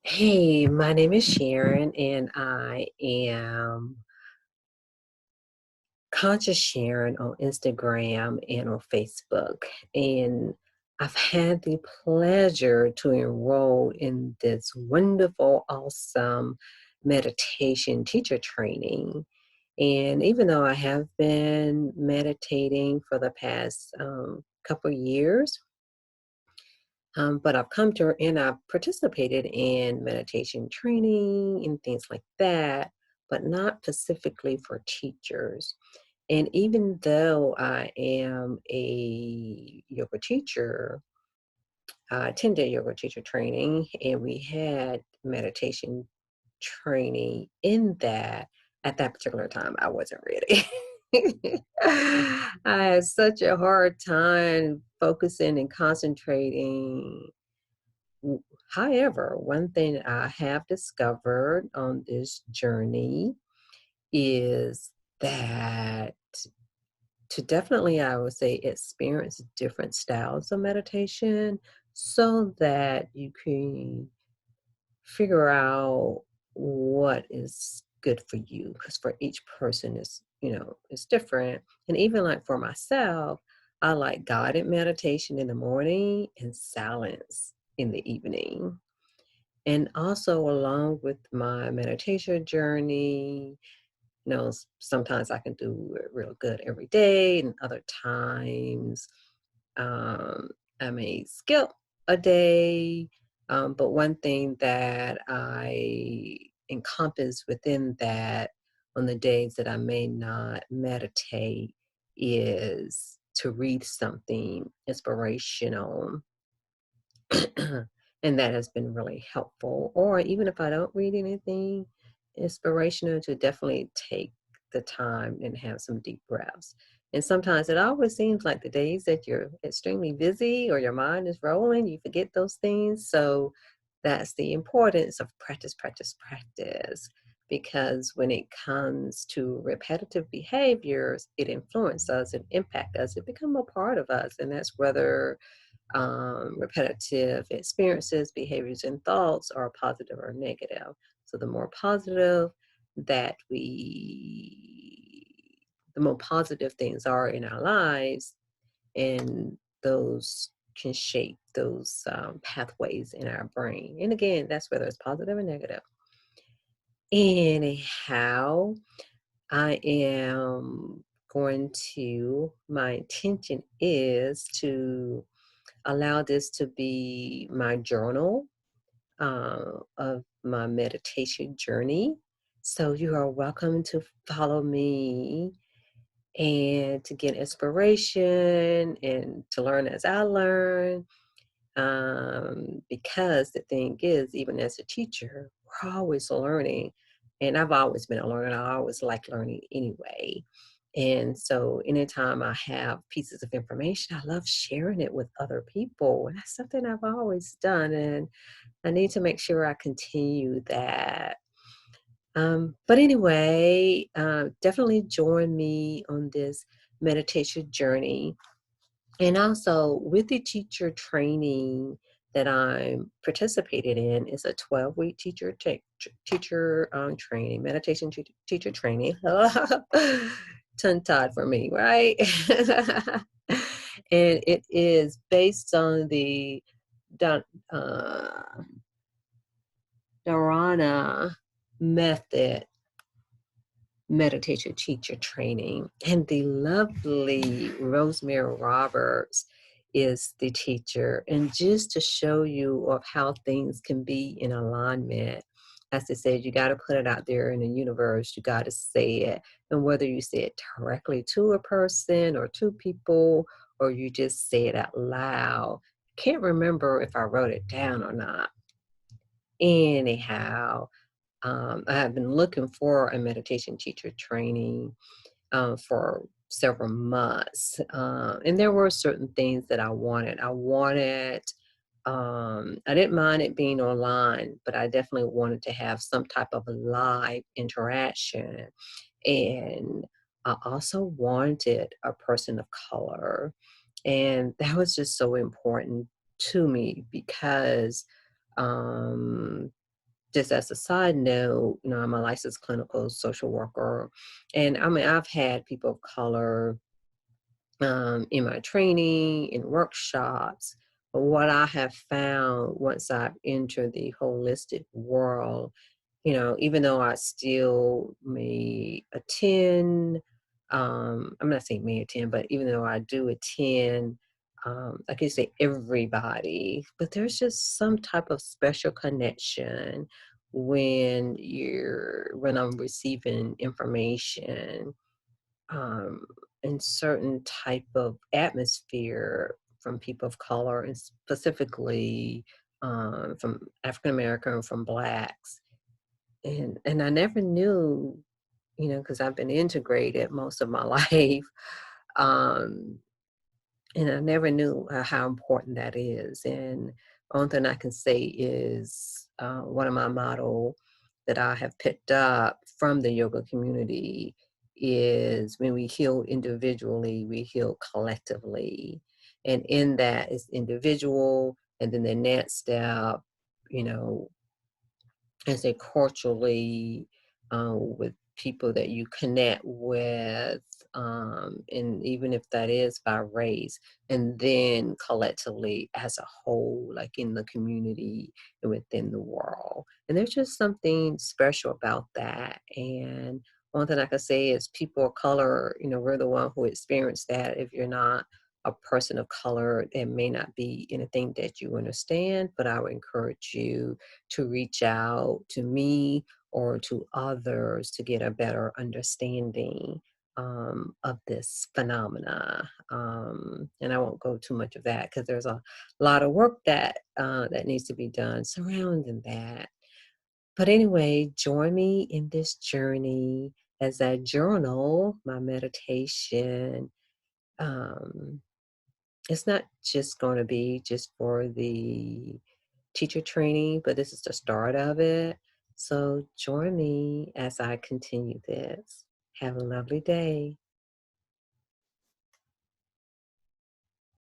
Hey, my name is Sharon, and I am Conscious Sharon on Instagram and on Facebook. And I've had the pleasure to enroll in this wonderful, awesome meditation teacher training. And even though I have been meditating for the past couple years, but I've come to and I've participated in meditation training and things like that, but not specifically for teachers. And even though I am a yoga teacher, I attended yoga teacher training and we had meditation training in that. At that particular time, I wasn't ready. I had such a hard time focusing and concentrating. However, one thing I have discovered on this journey is that to definitely, I would say, experience different styles of meditation so that you can figure out what is good for you. Because for each person is different. And even like for myself, I like guided meditation in the morning and silence in the evening. And also along with my meditation journey, sometimes I can do it real good every day, and other times um, I may skip a day. But one thing that I encompass within that on the days that I may not meditate is to read something inspirational. And that has been really helpful. Or even if I don't read anything inspirational, to definitely take the time and have some deep breaths. And sometimes it always seems like the days that you're extremely busy or your mind is rolling, you forget those things. So that's the importance of practice, practice, practice. Because when it comes to repetitive behaviors, it influences us and impact us. It become a part of us. And that's whether repetitive experiences, behaviors, and thoughts are positive or negative. So that the more positive things are in our lives, and those can shape those pathways in our brain. And again, that's whether it's positive or negative. Anyhow, I am my intention is to allow this to be my journal of my meditation journey. So you are welcome to follow me and to get inspiration and to learn as I learn. Because the thing is, even as a teacher, we're always learning. And I've always been a learner. I always like learning anyway. And so anytime I have pieces of information, I love sharing it with other people. And that's something I've always done. And I need to make sure I continue that. But anyway, definitely join me on this meditation journey. And also with the teacher training that I'm participated in is a 12-week teacher training, meditation teacher training. Tongue-tied for me, right? And it is based on the Dun- uh, Dhrana Method Meditation Teacher Training. And the lovely Rosemary Roberts is the teacher. And just to show you of how things can be in alignment, as I said, you got to put it out there in the universe. You got to say it. And whether you say it directly to a person or two people, or you just say it out loud. Can't remember if I wrote it down or not. Anyhow, I have been looking for a meditation teacher training for several months. And there were certain things that I wanted. I didn't mind it being online, but I definitely wanted to have some type of a live interaction. And I also wanted a person of color. And that was just so important to me because um, just as a side note, I'm a licensed clinical social worker, and I mean, I've had people of color in my training, in workshops. But what I have found once I've entered the holistic world, even though I still may attend, I'm not saying may attend, but even though I do attend, I can say everybody, but there's just some type of special connection when I'm receiving information um, in certain type of atmosphere from people of color, and specifically from African American, from Blacks, and I never knew, because I've been integrated most of my life, um, and I never knew how important that is. And one thing I can say is one of my motto that I have picked up from the yoga community is when we heal individually, we heal collectively. And in that is individual, and then the next step, you know, and say culturally with people that you connect with, and even if that is by race, and then collectively as a whole, like in the community and within the world. And there's just something special about that. And one thing I can say is people of color, we're the one who experience that. If you're not a person of color, there may not be anything that you understand, but I would encourage you to reach out to me or to others to get a better understanding of this phenomena. And I won't go too much of that because there's a lot of work that needs to be done surrounding that. But anyway, join me in this journey as I journal my meditation. Um, it's not just going to be just for the teacher training, but this is the start of it. So join me as I continue this. Have a lovely day.